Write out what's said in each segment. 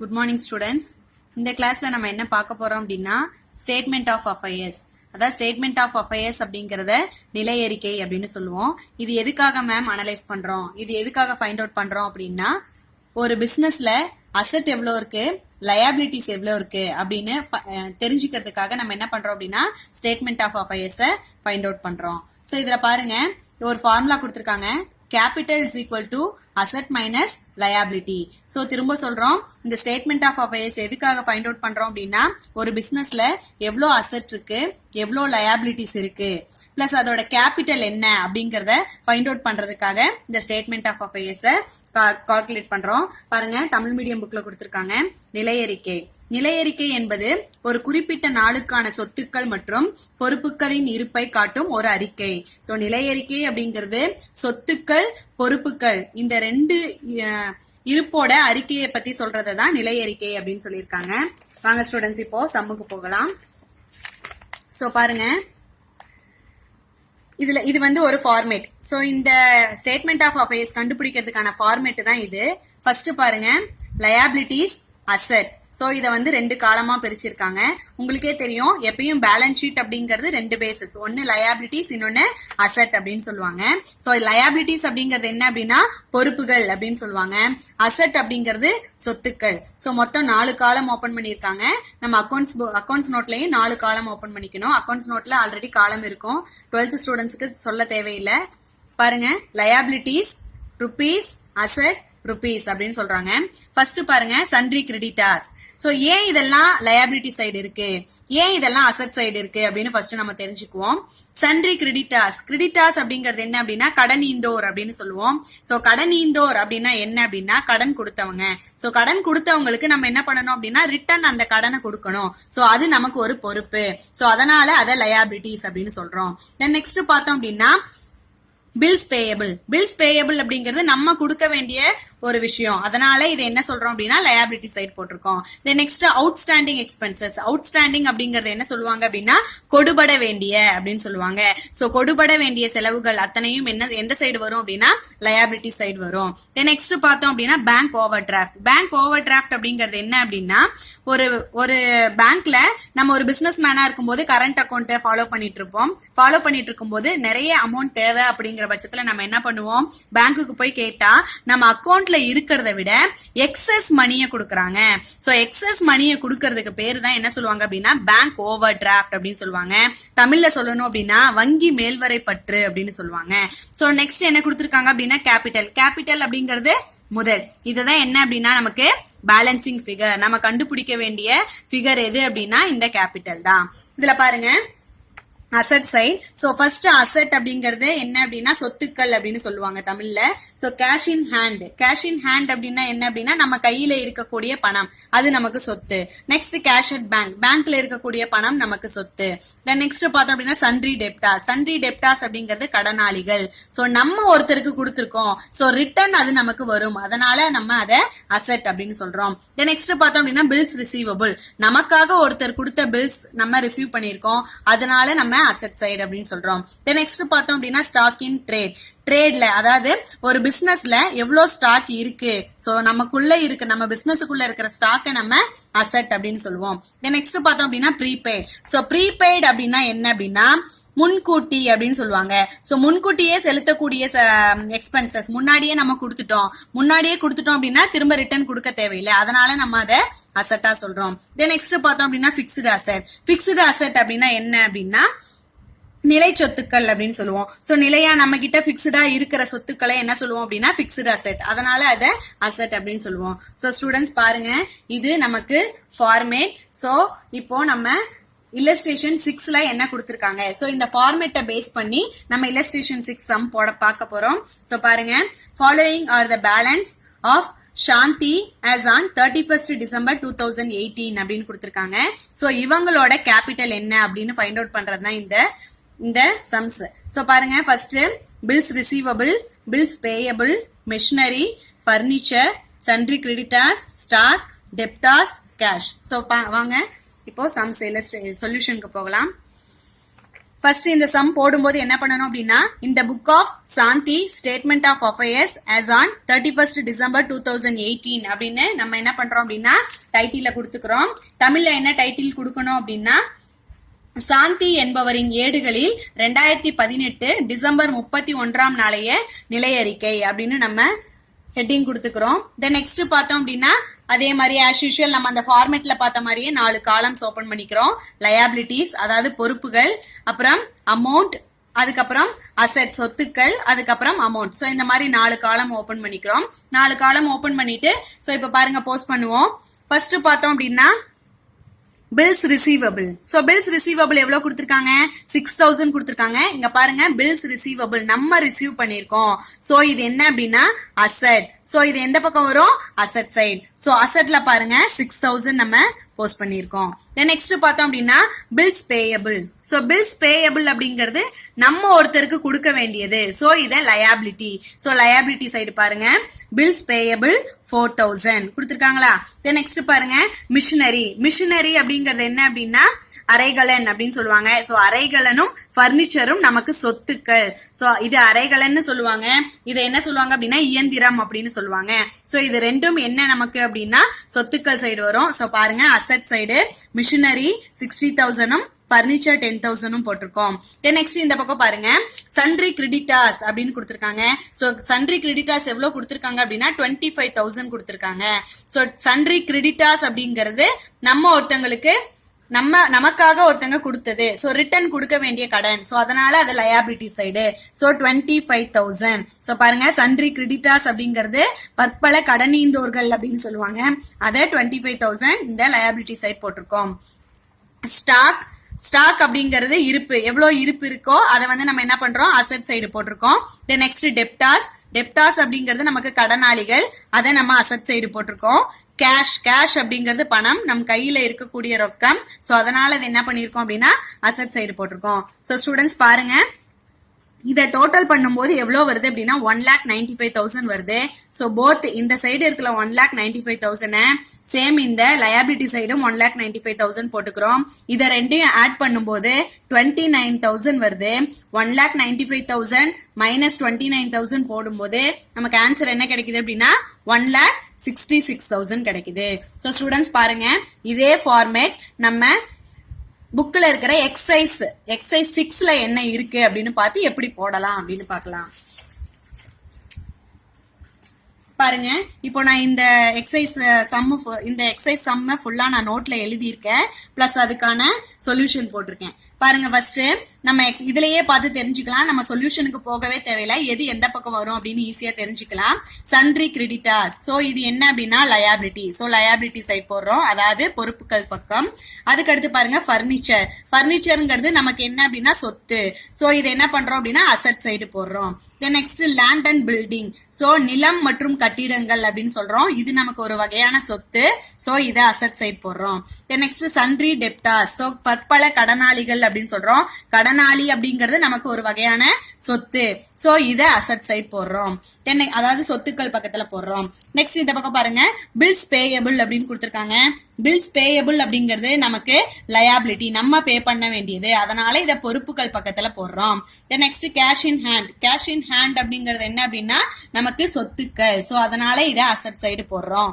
Good morning students. இந்த கிளாஸ்ல நம்ம என்ன பார்க்க போறோம் அப்படின்னா ஸ்டேட்மெண்ட் ஆஃப் அஃபயர்ஸ். அதாவது ஸ்டேட்மெண்ட் ஆஃப் அஃபயர்ஸ் அப்படிங்கறத நிலை அறிக்கை அப்படின்னு சொல்லுவோம். இது எதுக்காக மேம் அனலைஸ் பண்றோம், இது எதுக்காக ஃபைண்ட் அவுட் பண்றோம் அப்படின்னா, ஒரு பிசினஸ்ல அசெட் எவ்வளோ இருக்கு, லயபிலிட்டிஸ் எவ்வளோ இருக்கு அப்படின்னு தெரிஞ்சுக்கிறதுக்காக நம்ம என்ன பண்றோம் அப்படின்னா ஸ்டேட்மெண்ட் ஆஃப் அஃபயர்ஸை ஃபைண்ட் அவுட் பண்றோம். ஸோ இதுல பாருங்க, ஒரு ஃபார்முலா கொடுத்துருக்காங்க. Capital is equal to asset minus liability. So திரும்ப சொல்றோம், இந்த ஸ்டேட்மெண்ட் ஆஃப் அஃபயர்ஸ் எதுக்காக ஃபைண்ட் அவுட் பண்றோம் அப்படின்னா, ஒரு பிசினஸ்ல எவ்வளோ அசெட் இருக்கு, எவ்வளோ லயபிலிட்டிஸ் இருக்கு, பிளஸ் அதோட கேபிட்டல் என்ன அப்படிங்கறத ஃபைண்ட் அவுட் பண்றதுக்காக இந்த ஸ்டேட்மெண்ட் ஆஃப் அஃபயர்ஸை கால்குலேட் பண்றோம். பாருங்க, தமிழ் மீடியம் புக்ல கொடுத்திருக்காங்க. நிலையறிக்கை. நிலையறிக்கை என்பது ஒரு குறிப்பிட்ட நாளுக்கான சொத்துக்கள் மற்றும் பொறுப்புகளின் இருப்பை காட்டும் ஒரு அறிக்கை. சோ நிலையறிக்கை அப்படிங்கிறது சொத்துக்கள், பொறுப்புகள் இந்த ரெண்டு இருப்போட அறிக்கையை பத்தி சொல்றதான் நிலையறிக்கை அப்படின்னு சொல்லியிருக்காங்க. வாங்க ஸ்டூடெண்ட்ஸ், இப்போ சம்முக்கு போகலாம். சோ பாருங்க, இது வந்து ஒரு ஃபார்மேட். சோ இந்த ஸ்டேட்மெண்ட் ஆஃப் அஃபயர்ஸ் கண்டுபிடிக்கிறதுக்கான ஃபார்மேட் தான் இது. ஃபர்ஸ்ட் பாருங்க, லயபிலிட்டிஸ், அசெட். சோ இத வந்து ரெண்டு காலமா பிரிச்சிருக்காங்க. உங்களுக்கே தெரியும், எப்பயும் பேலன்ஸ் ஷீட் அப்படிங்கிறது ரெண்டு பேசஸ், ஒன்னு லயபிலிட்டிஸ், இன்னொன்னு அசெட் அப்படின்னு சொல்லுவாங்க. சோ லயபிலிட்டிஸ் அப்படிங்கிறது என்ன அப்படின்னா பொறுப்புகள் அப்படின்னு சொல்லுவாங்க. அசெட் அப்படிங்கிறது சொத்துக்கள். சோ மொத்தம் 4 காலம் ஓபன் பண்ணிருக்காங்க. நம்ம அக்கௌண்ட்ஸ் நோட்லயும் 4 காலம் ஓபன் பண்ணிக்கணும். அக்கௌண்ட்ஸ் நோட்ல ஆல்ரெடி காலம் இருக்கும். 12th ஸ்டூடெண்ட்ஸ்க்கு சொல்ல தேவையில்லை. பாருங்க, லயபிலிட்டிஸ் ருபீஸ், அசெட் ருபீஸ் அப்படின்னு சொல்றாங்க. ஃபர்ஸ்ட் பாருங்க, சன்ட்ரி கிரெடிட்டார்ஸ். சோ ஏன் இதெல்லாம் லயபிலிட்டி சைடு இருக்கு, ஏன் இதெல்லாம் அசெட் சைடு இருக்கு அப்படின்னு ஃபர்ஸ்ட் நம்ம தெரிஞ்சுக்குவோம். Sundry creditors. கிரெடிட்டார்ஸ் அப்படிங்கிறது என்ன அப்படின்னா கடன் ஈந்தோர் அப்படின்னு சொல்லுவோம். சோ கடன் ஈந்தோர் அப்படின்னா என்ன அப்படின்னா கடன் கொடுத்தவங்க. சோ கடன் கொடுத்தவங்களுக்கு நம்ம என்ன பண்ணணும் அப்படின்னா ரிட்டர்ன் அந்த கடனை கொடுக்கணும். சோ அது நமக்கு ஒரு பொறுப்பு. சோ அதனால அதை லயபிலிட்டிஸ் அப்படின்னு சொல்றோம். தென் நெக்ஸ்ட் பார்த்தோம் அப்படின்னா பில்ஸ் பேயபிள். பில்ஸ் பேயபிள் அப்படிங்கிறது நம்ம கொடுக்க வேண்டிய ஒரு விஷயம், அதனால இது என்ன சொல்றோம் அப்படின்னா லயபிலிட்டி சைடு போட்டிருக்கோம். Then next outstanding expenses. Outstanding அப்படிங்கறது என்ன சொல்லுவாங்க அப்படின்னா கொடுபட வேண்டிய அப்படின்னு சொல்லுவாங்க. சோ கொடுபட வேண்டிய செலவுகள் அத்தனையும் எந்த சைடு வரும் அப்படின்னா லயபிலிட்டி சைடு வரும். தென் நெக்ஸ்ட் பார்த்தோம் அப்படின்னா bank over draft. Bank over draft அப்படிங்கிறது என்ன அப்படின்னா, ஒரு பேங்க்ல நம்ம ஒரு பிசினஸ் மேனா இருக்கும்போது கரண்ட் அக்கௌண்ட் ஃபாலோ பண்ணிட்டு இருப்போம். ஃபாலோ பண்ணிட்டு இருக்கும்போது நிறைய அமௌண்ட் தேவை அப்படிங்கிற பட்சத்துல நம்ம என்ன பண்ணுவோம், பேங்க்குக்கு போய் கேட்டா நம்ம அக்கௌண்ட்ல இருக்கிறத விட எக்ஸஸ் மணியை கொடுக்கறாங்க. சோ எக்ஸஸ் மணியை கொடுக்கறதுக்கு பேரு தான் என்ன சொல்லுவாங்க அப்படின்னா பேங்க் ஓவர் டிராஃப்ட் அப்படின்னு சொல்லுவாங்க. தமிழ்ல சொல்லணும் அப்படின்னா வங்கி மேல்வரை பற்று அப்படின்னு சொல்லுவாங்க. சோ நெக்ஸ்ட் என்ன கொடுத்திருக்காங்க அப்படின்னா கேபிட்டல். கேபிட்டல் அப்படிங்கிறது முதல். இதுதான் என்ன அப்படின்னா நமக்கு பேலன்சிங் ஃபிகர். நம்ம கண்டுபிடிக்க வேண்டிய ஃபிகர் எது அப்படின்னா இந்த கேபிட்டல் தான். இதுல பாருங்க, asset side. So first asset அப்படிங்கிறது என்ன அப்படின்னா சொத்துக்கள் அப்படின்னு சொல்லுவாங்க தமிழ்ல. So cash in hand. Cash in hand அப்படின்னா என்ன அப்படின்னா நம்ம கையில இருக்கக்கூடிய பணம், அது நமக்கு சொத்து. Next cash at bank. பேங்க்ல இருக்கக்கூடிய பணம் நமக்கு சொத்து. தென் நெக்ஸ்ட் பார்த்தோம் அப்படின்னா சன்ட்ரி டெப்டார்ஸ். சன்ட்ரி டெப்டார்ஸ் அப்படிங்கிறது கடனாளிகள். சோ நம்ம ஒருத்தருக்கு கொடுத்திருக்கோம், சோ ரிட்டர்ன் அது நமக்கு வரும், அதனால நம்ம அதை அசெட் அப்படின்னு சொல்றோம். தென் நெக்ஸ்ட் பார்த்தோம் அப்படின்னா பில்ஸ் ரிசீவபிள். நமக்காக ஒருத்தர் கொடுத்த பில்ஸ் நம்ம ரிசீவ் பண்ணிருக்கோம், அதனால நம்ம அசெட் சைடு அப்படின்னு சொல்றோம். தென் நெக்ஸ்ட் பார்த்தோம் அப்படின்னா ஸ்டாக் இன் ட்ரேட். ட்ரேட்ல அதாவது ஒரு பிசினஸ்ல எவ்வளவு ஸ்டாக் இருக்கு, சோ நமக்குள்ள இருக்கு, நம்ம பிசினஸுக்குள்ள இருக்கிற ஸ்டாக்கை நம்ம அசெட் அப்படின்னு சொல்லுவோம். தென் நெக்ஸ்ட் பார்த்தோம் அப்படின்னா ப்ரீபெய்ட். சோ ப்ரீபெய்ட் அப்படின்னா என்ன அப்படின்னா முன்கூட்டி அப்படின்னு சொல்லுவாங்க. சோ முன்கூட்டியே செலுத்தக்கூடிய எக்ஸ்பென்சஸ் முன்னாடியே நம்ம கொடுத்துட்டோம் அப்படின்னா திரும்ப ரிட்டர்ன் கொடுக்க தேவையில்லை, அதனால நம்ம அதை அசெட்டா சொல்றோம். தென் நெக்ஸ்ட் பார்த்தோம் அப்படின்னா பிக்ஸ்டு அசெட். பிக்ஸ்டு அசெட் அப்படின்னா என்ன அப்படின்னா நிலை சொத்துக்கள் அப்படின்னு சொல்லுவோம். சோ நிலையா நம்ம கிட்ட பிக்ஸ்டா இருக்கிற சொத்துக்களை என்ன சொல்லுவோம் அப்படின்னா பிக்ஸ்டு அசெட், அதனால அதை அசெட் அப்படின்னு சொல்லுவோம். சோ ஸ்டூடெண்ட்ஸ் பாருங்க, இது நமக்கு ஃபார்மேட். சோ இப்போ நம்ம இல்லஸ்ட்ரேஷன் 6ல என்ன கொடுத்திருக்காங்க, சோ இந்த ஃபார்மேட்டை பேஸ் பண்ணி நம்ம இல்லஸ்ட்ரேஷன் 6 சம் பார்க்க போறோம். சோ பாருங்க, following are the balance of Shanti as on 31st December 2018 அப்படின்னு கொடுத்திருக்காங்க. சோ இவங்களோட கேபிட்டல் என்ன அப்படின்னு ஃபைண்ட் அவுட் பண்றதுதான் இந்த சம்ஸ். சோ பாருங்க, first bills receivable, bills payable, machinery, furniture, sundry creditors, stock, debtors, cash. So வாங்க இப்போ சம்ஸ் சொல்யூஷனுக்கு போகலாம். ஃபர்ஸ்ட் இந்த சம் போடும்போது என்ன பண்ணணும் அப்படின்னா இந்த book of Shanti statement of affairs as on 31st December 2018 அப்படின்னு நம்ம என்ன பண்றோம் அப்படின்னா டைட்டில கொடுத்துக்கிறோம். தமிழ்ல என்ன டைட்டில் கொடுக்கணும் அப்படின்னா சாந்தி என்பவரின் ஏடுகளில் 2018 டிசம்பர் 31ஆம் நாளைய நிலையறிக்கை அப்படின்னு நம்ம ஹெட்டிங் கொடுத்துக்கிறோம். தென் நெக்ஸ்ட் பார்த்தோம் அப்படின்னா அதே மாதிரி ஆஸ் யூஷுவல் நம்ம அந்த ஃபார்மேட்ல பார்த்த மாதிரியே 4 காலம்ஸ் ஓபன் பண்ணிக்கிறோம். லயபிலிட்டிஸ் அதாவது பொறுப்புகள், அப்புறம் அமௌண்ட், அதுக்கப்புறம் அசெட் சொத்துக்கள், அதுக்கப்புறம் அமௌண்ட். ஸோ இந்த மாதிரி 4 காலம் ஓபன் பண்ணிக்கிறோம். 4 காலம் ஓபன் பண்ணிட்டு ஸோ இப்போ பாருங்க போஸ்ட் பண்ணுவோம். ஃபர்ஸ்ட் பார்த்தோம் அப்படின்னா bills receivable. So bills receivable எவ்வளவு கொடுத்துருக்காங்க? 6000 கொடுத்துருக்காங்க. இங்க பாருங்க பில்ஸ் ரிசீவபிள் நம்ம ரிசீவ் பண்ணிருக்கோம். ஸோ இது என்ன அப்படின்னா அசெட். ஸோ இது எந்த பக்கம் வரும்? Asset side. ஸோ அசெட்ல பாருங்க 6000 நம்ம போஸ்ட் பண்ணிருக்கோம். தென் நெக்ஸ்ட் பார்த்தோம் அப்படின்னா bills payable. So bills payable அப்படிங்கிறது நம்ம ஒருத்தருக்கு கொடுக்க வேண்டியது. ஸோ இதை லயபிலிட்டி. ஸோ லயபிலிட்டி சைடு பாருங்க பில்ஸ் பேயபிள் 4000 கொடுத்துருக்காங்களா? தென் நெக்ஸ்ட் பாருங்க மிஷினரி. மிஷினரி அப்படிங்கிறது என்ன அப்படின்னா அரைகலன் அப்படின்னு சொல்லுவாங்க. ஸோ அரைகலனும் பர்னிச்சரும் நமக்கு சொத்துக்கள். ஸோ இது அரைகலன்னு சொல்லுவாங்க. இதை என்ன சொல்லுவாங்க அப்படின்னா இயந்திரம் அப்படின்னு சொல்லுவாங்க. ஸோ இது ரெண்டும் என்ன நமக்கு அப்படின்னா சொத்துக்கள் சைடு வரும். ஸோ பாருங்க அசெட் சைடு மிஷினரி 60,000ம் பர்னிச்சர் 10,000ம் போட்டிருக்கோம். தென் நெக்ஸ்ட் இந்த பக்கம் பாருங்க சன்ட்ரி கிரெடிட்டாஸ் அப்படின்னு கொடுத்திருக்காங்க. ஸோ சன்ட்ரி கிரெடிட்டாஸ் எவ்வளவு கொடுத்திருக்காங்க அப்படின்னா 25,000 கொடுத்திருக்காங்க. ஸோ சன்ட்ரி கிரெடிட்டாஸ் அப்படிங்கிறது நம்ம ஒருத்தங்களுக்கு நமக்காக ஒருத்தங்க கொடுத்தது. ஸோ ரிட்டர்ன் கொடுக்க வேண்டிய கடன். ஸோ அதனால அது லயபிலிட்டி சைடு. ஸோ 25,000. ஸோ பாருங்க சன்ட்ரி கிரெடிட்டாஸ் அப்படிங்கிறது பற்பல கடனீந்தோர்கள் அப்படின்னு சொல்லுவாங்க. அதை 25,000 இந்த லயபிலிட்டி சைடு போட்டிருக்கோம். ஸ்டாக். ஸ்டாக் அப்படிங்கிறது இருப்பு. எவ்வளவு இருப்பு இருக்கோ அதை வந்து நம்ம என்ன பண்றோம் அசெட் சைடு போட்டிருக்கோம். Then next debtors. டெப்டாஸ் அப்படிங்கிறது நமக்கு கடனாளிகள். அதை நம்ம அசெட் சைடு போட்டிருக்கோம். கேஷ். கேஷ் அப்படிங்கிறது பணம், நம் கையில இருக்கக்கூடிய ரொக்கம். ஸோ அதனால இது என்ன பண்ணிருக்கோம் அப்படின்னா அசெட் சைடு போட்டிருக்கோம். ஸோ ஸ்டூடெண்ட்ஸ் பாருங்க இதை டோட்டல் பண்ணும்போது எவ்வளவு வருது அப்படின்னா 1,95,000 வருது. ஸோ போத் இந்த சைடு இருக்கிற 1,95,000 சேம் இந்த லயபிலிட்டி சைடும் 1,95,000 போட்டுக்கிறோம். இதை ரெண்டையும் ஆட் பண்ணும்போது 29,000 வருது. 1,95,000 மைனஸ் 29,000 போடும்போது நமக்கு ஆன்சர் என்ன கிடைக்குது அப்படின்னா 1,66,000 கிடைக்குது. ஸோ ஸ்டூடெண்ட்ஸ் பாருங்க இதே ஃபார்மேட் நம்ம புக்ல இருக்கிற எக்ஸசைஸ் 6ல என்ன இருக்கு அப்படின்னு பார்த்து எப்படி போடலாம் அப்படின்னு பார்க்கலாம். பாருங்க இப்போ நான் இந்த எக்ஸசைஸ் சம்ம ஃபுல்லா நான் நோட்ல எழுதியிருக்கேன். பிளஸ் அதுக்கான சொல்யூஷன் போட்டிருக்கேன். பாருங்க ஃபர்ஸ்ட் நம்ம இதுலயே பார்த்து தெரிஞ்சுக்கலாம். நம்ம சொல்யூஷனுக்கு போகவே தேவையில்லை. எது எந்த பக்கம் வரும் அப்படின்னு ஈஸியா தெரிஞ்சுக்கலாம். Sundry creditors. சோ இது என்ன அப்படின்னா லயபிலிட்டி. சோ லயபிலிட்டி சைட் போடுறோம், அதாவது பொறுப்புகள் பக்கம். அதுக்கு அடுத்து பாருங்க பர்னிச்சர். பர்னிச்சர்ங்கிறது நமக்கு என்ன அப்படின்னா சொத்து. சோ இது என்ன பண்றோம் அப்படின்னா அசெட் சைடு போடுறோம். Then next land and building. So நிலம் மற்றும் கட்டிடங்கள் அப்படின்னு சொல்றோம். இது நமக்கு ஒரு வகையான சொத்து. சோ இதை அசெட் சைடு போடுறோம். Then next sundry debtors. So பற்பல கடனாளிகள் அப்படின்னு சொல்றோம். கடனாளி அப்படிங்கிறது நமக்கு ஒரு வகையான சொத்து. சோ இத அசெட் சைட் போடுறோம். அதாவது சொத்துக்கள் பக்கத்துல போடுறோம். நெக்ஸ்ட் இந்த பக்கம் பாருங்க பில்ஸ் பேயபிள் அப்படின்னு கொடுத்திருக்காங்க. பில்ஸ் பேயபிள் அப்படிங்கிறது நமக்கு லயபிலிட்டி, நம்ம பே பண்ண வேண்டியது. அதனால இத பொறுப்புகள் பக்கத்துல போடுறோம். Next cash in hand. Cash in hand அப்படிங்கிறது என்ன அப்படின்னா நமக்கு சொத்துக்கள். சோ அதனால இத அசெட் சைடு போடுறோம்.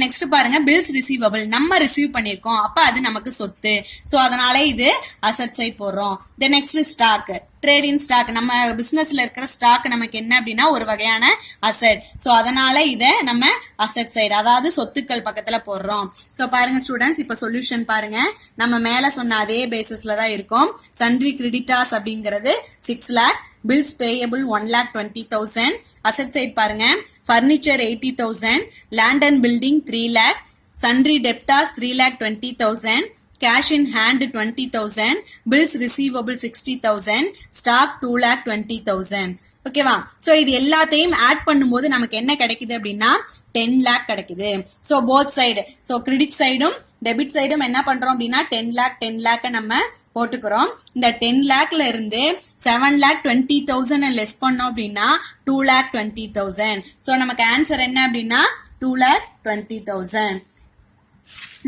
நெக்ஸ்ட் பாருங்க பில்ஸ் ரிசீவபிள், நம்ம ரிசீவ் பண்ணிருக்கோம், அப்ப அது நமக்கு சொத்து. சோ அதனால இது அசெட் சைட் போடுறோம். Next stock. Trade in stock, நம்ம பிசினஸ்ல இருக்கிற ஸ்டாக் நமக்கு என்ன அப்படின்னா ஒரு வகையான அசெட். சோ அதனால இத நம்ம அசெட் சைடு, அதாவது சொத்துக்கள் பக்கத்துல போடுறோம். சோ பாருங்க ஸ்டூடெண்ட்ஸ் இப்ப சொல்யூஷன் பாருங்க. நம்ம மேல சொன்ன அதே பேசிஸ்ல தான் இருக்கும். சன்ட்ரி கிரெடிட்டாஸ் அப்படிங்கிறது 6 lakh, bills payable 1,20,000, asset side பாருங்க furniture 80,000, land and building 3 lakh, sundry debtors 3,20,000, cash in hand 20,000, bills receivable 60,000, stock 2,20,000. ஓகேவா? சோ இது எல்லாத்தையும் ஆட் பண்ணும்போது நமக்கு என்ன கிடைக்குது அப்படின்னா 10 lakh கிடைக்குது. So both side, so credit சைடும் டெபிட் சைடும் என்ன பண்றோம் அப்படின்னா 10 lakh நம்ம போட்டுக்கிறோம். இந்த 10 lakhல இருந்து 7,20,000 லெஸ் பண்ணோம் அப்படின்னா 2,20,000. சோ நமக்கு ஆன்சர் என்ன அப்படின்னா 2,20,000.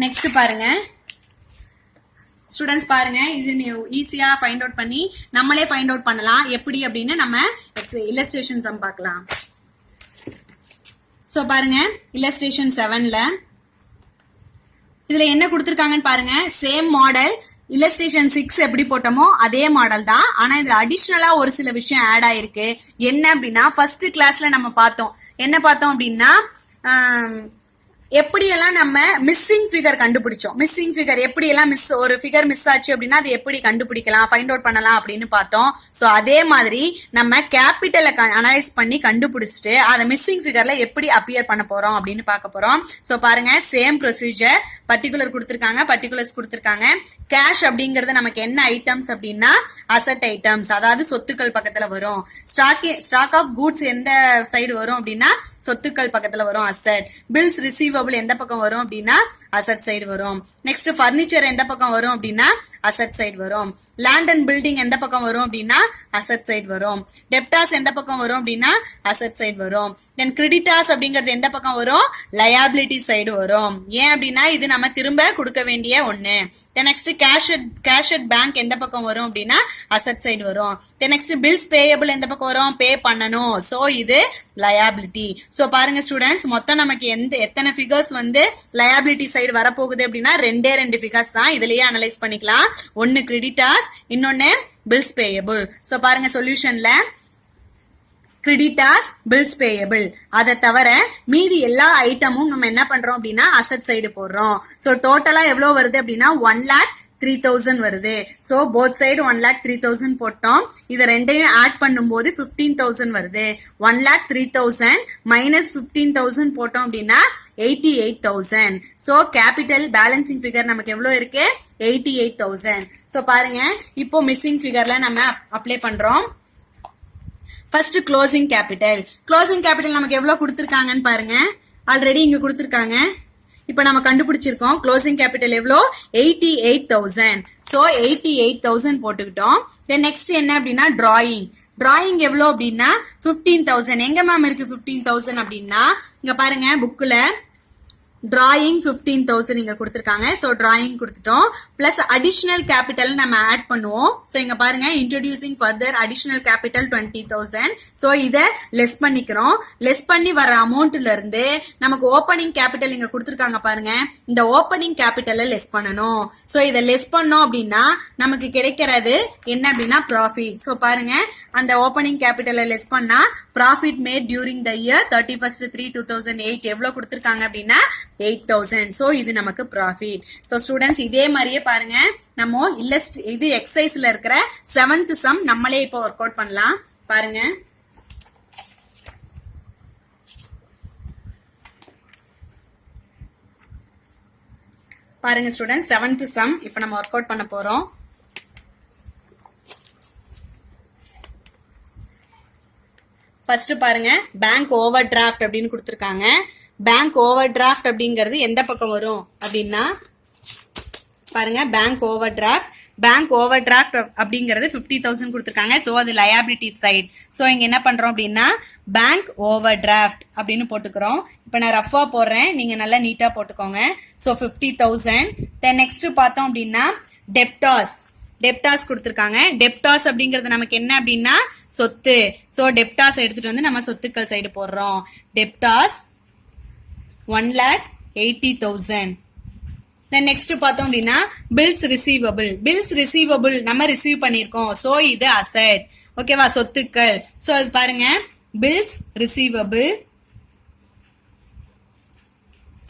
நெக்ஸ்ட் பாருங்க ஸ்டூடெண்ட்ஸ் பாருங்க, இது ஈஸியா ஃபைண்ட் அவுட் பண்ணி நம்மளே ஃபைண்ட் அவுட் பண்ணலாம். எப்படி அப்படின்னு நம்ம இல்லஸ்ட்ரேஷன் சம் பார்க்கலாம். சோ பாருங்க, இல்லஸ்ட்ரேஷன் 7ல இதுல என்ன கொடுத்திருக்காங்கன்னு பாருங்க. சேம் மாடல் இல்லஸ்ட்ரேஷன் 6 எப்படி போட்டோமோ அதே மாடல் தான். ஆனா இதுல அடிஷனலா ஒரு சில விஷயம் ஆட் ஆயிருக்கு. என்ன அப்படின்னா, ஃபர்ஸ்ட் கிளாஸ்ல நம்ம பார்த்தோம். என்ன பார்த்தோம் அப்படின்னா, எப்படியெல்லாம் நம்ம மிஸ்ஸிங் ஃபிகர் கண்டுபிடிச்சோம். மிஸ்ஸிங் ஃபிகர் எப்படியெல்லாம் ஒரு ஃபிகர் மிஸ் ஆச்சு அப்படின்னா அது எப்படி கண்டுபிடிக்கலாம், ஃபைண்ட் அவுட் பண்ணலாம் அப்படின்னு பார்த்தோம். ஸோ அதே மாதிரி நம்ம கேபிட்டலை அனலைஸ் பண்ணி கண்டுபிடிச்சிட்டு அதை மிஸ்ஸிங் ஃபிகர்ல எப்படி அப்பியர் பண்ண போறோம் அப்படின்னு பார்க்க போறோம். ஸோ பாருங்க, சேம் ப்ரொசீஜர். பர்டிகுலர் கொடுத்துருக்காங்க, பர்டிகுலர்ஸ் கொடுத்துருக்காங்க. கேஷ் அப்படிங்கிறது நமக்கு என்ன ஐட்டம்ஸ் அப்படின்னா அசட் ஐட்டம்ஸ், அதாவது சொத்துக்கள் பக்கத்துல வரும். ஸ்டாக் ஆஃப் கூட்ஸ் எந்த சைடு வரும் அப்படின்னா சொத்துக்கள் பக்கத்துல வரும், அசட். பில்ஸ் ரிசீவபிள் எந்த பக்கம் வரும் அப்படின்னா அசட் சைடு வரும். நெக்ஸ்ட் பர்னிச்சர் எந்த பக்கம் வரும் அப்படின்னா அசட் சைடு வரும். லேண்ட் அண்ட் பில்டிங் எந்த பக்கம் வரும் அப்படின்னா அசட் சைடு வரும். டெப்டாஸ் எந்த பக்கம் வரும் அப்படின்னா அசட் சைடு வரும். தென் கிரெடிட்டாஸ் அப்படிங்கிறது எந்த பக்கம் வரும், லயபிலிட்டி சைடு வரும். ஏன் அப்படின்னா இது நம்ம திரும்ப கொடுக்க வேண்டிய ஒண்ணு. Then next cash at bank எந்த பக்கம் வரும் அப்படின்னா அசட் சைடு வரும். தென் நெக்ஸ்ட் பில்ஸ் பேயபிள் எந்த பக்கம் வரும், பே பண்ணணும். சோ இது லயபிலிட்டி. சோ பாருங்க ஸ்டூடெண்ட்ஸ், மொத்தம் நமக்கு எத்தனை ஃபிகர்ஸ் வந்து லயபிலிட்டி சைடு வரப்போகுது அப்படின்னா ரெண்டு ஃபிகர்ஸ் தான். இதுலயே அனலைஸ் பண்ணிக்கலாம். ஒன்னு கிரெடிட்டாஸ், இன்னொன்னு பில்ஸ் பேயபிள். சோ பாருங்க சொல்யூஷன்ல கிரெடிட்டாஸ், பில்ஸ் பேயபிள், அதை தவிர மீதி எல்லா ஐட்டமும் நம்ம என்ன பண்றோம் அப்படின்னா அசட் சைடு போடுறோம். சோ டோட்டலா எவ்வளவு வருது அப்படின்னா 1,03,000 வருது. சோ போத் சைடு 1,03,000 போட்டோம். இதை ரெண்டையும் ஆட் பண்ணும்போது 15,000 வருது. 1,03,000 மைனஸ் 15,000 போட்டோம் அப்படின்னா 88,000. சோ கேபிட்டல் பேலன்சிங் ஃபிகர் நமக்கு எவ்வளவு இருக்கு, 88,000. சோ பாருங்க, இப்போ மிஸ்ஸிங் ஃபிகர்ல நம்ம அப்ளை பண்றோம். First closing capital. Closing capital நமக்கு எவ்வளவு கொடுத்திருக்காங்கன்னு பாருங்க. ஆல்ரெடி இங்க கொடுத்திருக்காங்க. இப்ப நம்ம கண்டுபிடிச்சிருக்கோம் க்ளோசிங் கேபிட்டல் எவ்வளோ, 88,000. சோ 88,000 போட்டுக்கிட்டோம். தென் நெக்ஸ்ட் என்ன அப்படின்னா டிராயிங். டிராயிங் எவ்வளோ அப்படின்னா 15,000. எங்க மேம் இருக்கு 15,000 அப்படின்னா இங்க பாருங்க புக்ல டிராயிங் 15,000 இங்க கொடுத்திருக்காங்க. சோ டிராயிங் கொடுத்துட்டோம். பிளஸ் அடிஷனல் கேபிட்டல் நம்ம ஆட் பண்ணுவோம். சோ இங்க பாருங்க introducing further additional capital 20,000. So இத லெஸ் பண்ணிக்கிறோம். லெஸ் பண்ணி வர அமௌண்ட்ல இருந்து நமக்கு ஓப்பனிங் கேபிட்டல் இங்க கொடுத்திருக்காங்க பாருங்க. இந்த ஓப்பனிங் கேபிட்டலை லெஸ் பண்ணணும். சோ இத லெஸ் பண்ணோம் அப்படின்னா நமக்கு கிடைக்கிறது என்ன அப்படின்னா ப்ராஃபிட். சோ பாருங்க, அந்த ஓப்பனிங் கேபிட்டலை லெஸ் பண்ணா profit made during the year 31/3/2008 எவ்வளவு கொடுத்திருக்காங்க அப்படின்னா 8,000. சோ இது நமக்கு ப்ராஃபிட். சோ ஸ்டூடெண்ட்ஸ் இதே மாதிரியே பாருங்க, நம்ம இது எக்ஸசைஸ்ல இருக்கிற 7th சம் நம்மளே இப்போ ஒர்க் அவுட் பண்ணலாம். பாருங்க, பாருங்க ஸ்டூடெண்ட்ஸ் 7th சம் இப்போ நம்ம ஒர்க் அவுட் பண்ண போறோம். ஃபர்ஸ்ட் பாருங்க, பேங்க் ஓவர் டிராஃப்ட் அப்படின்னு கொடுத்திருக்காங்க. பேங்க் ஓவர் டிராஃப்ட் அப்படிங்கிறது எந்த பக்கம் வரும் அப்படின்னா பாருங்க, பேங்க் ஓவர் டிராஃப்ட் அப்படிங்கிறது 50,000 கொடுத்திருக்காங்க. சோ அது லயபிலிட்டி சைடு. சோ இங்க என்ன பண்றோம் அப்படின்னா பேங்க் ஓவர் டிராஃப்ட் அப்படின்னு போட்டுக்கிறோம். இப்ப நான் ரஃபா போடுறேன், நீங்க நல்லா நீட்டா போட்டுக்கோங்க. சோ 50,000. தென் நெக்ஸ்ட் பார்த்தோம் அப்படின்னா டெப்டாஸ் கொடுத்திருக்காங்க. டெப்டாஸ் அப்படிங்கிறது நமக்கு என்ன அப்படின்னா சொத்து. சோ டெப்டாஸ் எடுத்துட்டு வந்து நம்ம சொத்துக்கள் சைடு போடுறோம். டெப்டாஸ் 1,80,000. தென் நெக்ஸ்ட் பார்த்தோம் அப்படின்னா பில்ஸ் ரிசீவபிள் நம்ம ரிசீவ் பண்ணிருக்கோம். சோ இது அசெட். ஓகேவா, சொத்துக்கள். சோ அது பாருங்க, பில்ஸ் ரிசீவபிள்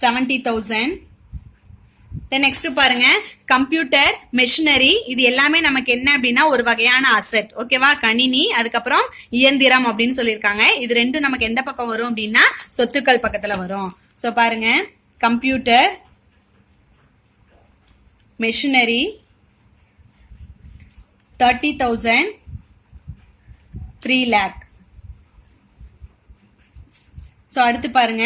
70,000. தென் நெக்ஸ்ட் பாருங்க, கம்ப்யூட்டர் மெஷினரி. இது எல்லாமே நமக்கு என்ன அப்படின்னா ஒரு வகையான அசெட். ஓகேவா, கணினி, அதுக்கப்புறம் இயந்திரம் அப்படின்னு சொல்லியிருக்காங்க. இது ரெண்டும் நமக்கு எந்த பக்கம் வரும் அப்படின்னா சொத்துக்கள் பக்கத்துல வரும். சோ பாருங்க, கம்ப்யூட்டர் மெஷினரி 30,000, 3 lakh. சோ அடுத்து பாருங்க,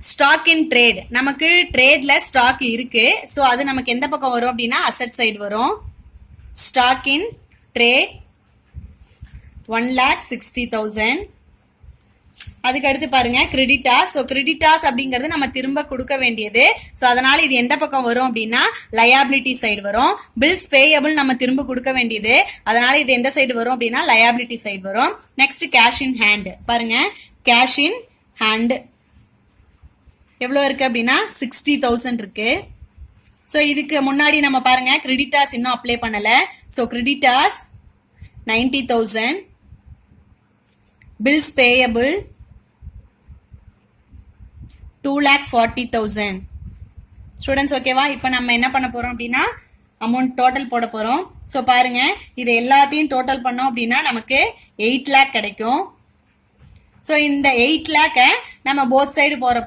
ஸ்டாக் இன் ட்ரேட். நமக்கு ட்ரேட்ல ஸ்டாக் இருக்கு. சோ அது நமக்கு எந்த பக்கம் வரும் அப்படின்னா அசெட் சைடு வரும். Stock in trade 1,60,000. அதுக்கு அடுத்து பாருங்க கிரெடிட்டாஸ். ஸோ கிரெடிட்டாஸ் அப்படிங்கிறது நம்ம திரும்ப கொடுக்க வேண்டியது. ஸோ அதனால இது எந்த பக்கம் வரும் அப்படின்னா லயபிலிட்டி சைடு வரும். பில்ஸ் பேயபிள் நம்ம திரும்ப கொடுக்க வேண்டியது, அதனால இது எந்த சைடு வரும் அப்படின்னா லயபிலிட்டி சைடு வரும். Next cash in hand. பாருங்க கேஷ் இன் ஹேண்ட் எவ்வளோ இருக்கு அப்படின்னா 60,000 இருக்கு. ஸோ இதுக்கு முன்னாடி நம்ம பாருங்க கிரெடிட்டாஸ் இன்னும் அப்ளை பண்ணல. So creditors 90,000, bills payable 2,40,000. Students ஓகேவா? இப்போ நம்ம என்ன பண்ண போறோம் அப்படின்னா அமௌண்ட் டோட்டல் போட போறோம். ஸோ பாருங்க இது எல்லாத்தையும் டோட்டல் பண்ணோம் அப்படின்னா நமக்கு 8 lakh கிடைக்கும். ஸோ இந்த 8 lakh நம்ம போத் சைடு போட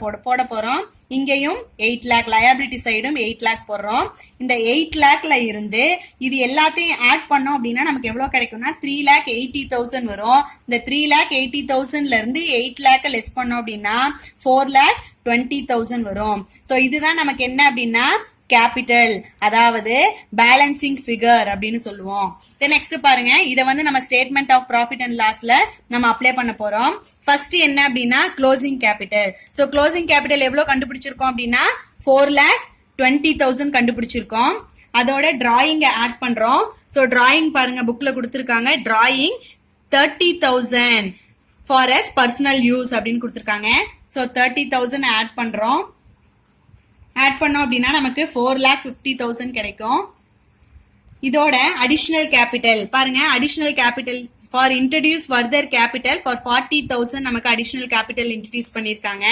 போறோம். இங்கேயும் 8 lakh லயபிலிட்டி சைடும் 8 lakh போடுறோம். இந்த 8 lakhல இருந்து இது எல்லாத்தையும் ஆட் பண்ணோம் அப்படின்னா நமக்கு எவ்வளவு கிடைக்கும்னா 3,80,000 வரும். இந்த 3,80,000ல இருந்து 8 lakh லெஸ் பண்ணோம் அப்படின்னா 4,20,000 வரும். ஸோ இதுதான் நமக்கு என்ன அப்படின்னா கேபிட்டல், அதாவது பேலன்சிங் ஃபிகர் அப்படின்னு சொல்லுவோம். நெக்ஸ்ட் பாருங்க இதை வந்து நம்ம ஸ்டேட்மெண்ட் ஆஃப் ப்ராஃபிட் அண்ட் லாஸ்ல நம்ம அப்ளை பண்ண போறோம். ஃபர்ஸ்ட் என்ன அப்படின்னா closing capital. So closing capital எவ்வளவு கண்டுபிடிச்சிருக்கோம் அப்படின்னா 4,20,000 கண்டுபிடிச்சிருக்கோம். அதோட டிராயிங் ஆட் பண்றோம். ஸோ டிராயிங் பாருங்க புக்ல கொடுத்துருக்காங்க. Drawing 30,000 for his personal use அப்படின்னு கொடுத்துருக்காங்க. ஸோ 30,000 ஆட் பண்றோம். ஆட் பண்ணோம் அப்படின்னா நமக்கு 4,50,000 கிடைக்கும். இதோட அடிஷனல் கேபிட்டல் பாருங்க, additional capital for introduce further capital for 40,000 நமக்கு அடிஷனல் கேபிட்டல் இன்ட்ரடியூஸ் பண்ணிருக்காங்க.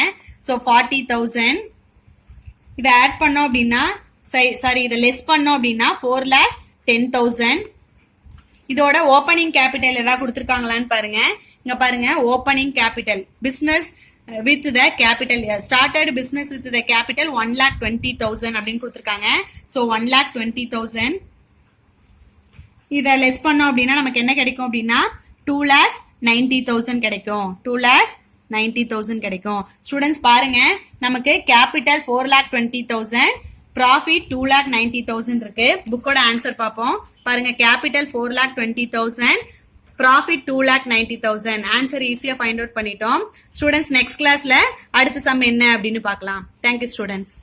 ஸோ 40,000 இதை ஆட் பண்ணோம் அப்படின்னா சாரி இதை லெஸ் பண்ணோம் அப்படின்னா 4,10,000. இதோட ஓப்பனிங் கேபிட்டல் ஏதாவது கொடுத்துருக்காங்களான்னு பாருங்க. இங்க பாருங்க opening capital business with the capital started business with the capital 1,20,000 அப்படின்னு கொடுத்திருக்காங்க. so 1,20,000 இத லெஸ் பண்ணோம் அப்படின்னா நமக்கு என்ன கிடைக்கும் அப்படின்னா 2,90,000 கிடைக்கும். 2,90,000 கிடைக்கும். ஸ்டூடெண்ட்ஸ் பாருங்க நமக்கு கேபிட்டல் 4,20,000, ப்ராஃபிட் 2,90,000 இருக்கு. புக்கோட ஆன்சர் பார்ப்போம். பாருங்க கேபிட்டல் 4,20,000, ப்ராஃபிட் 2,90,000. ஆன்சர் ஈஸியா ஃபைண்ட் அவுட் பண்ணிட்டோம். ஸ்டூடெண்ட்ஸ் நெக்ஸ்ட் கிளாஸ்ல அடுத்த சம் என்ன அப்படின்னு பார்க்கலாம். Thank you students.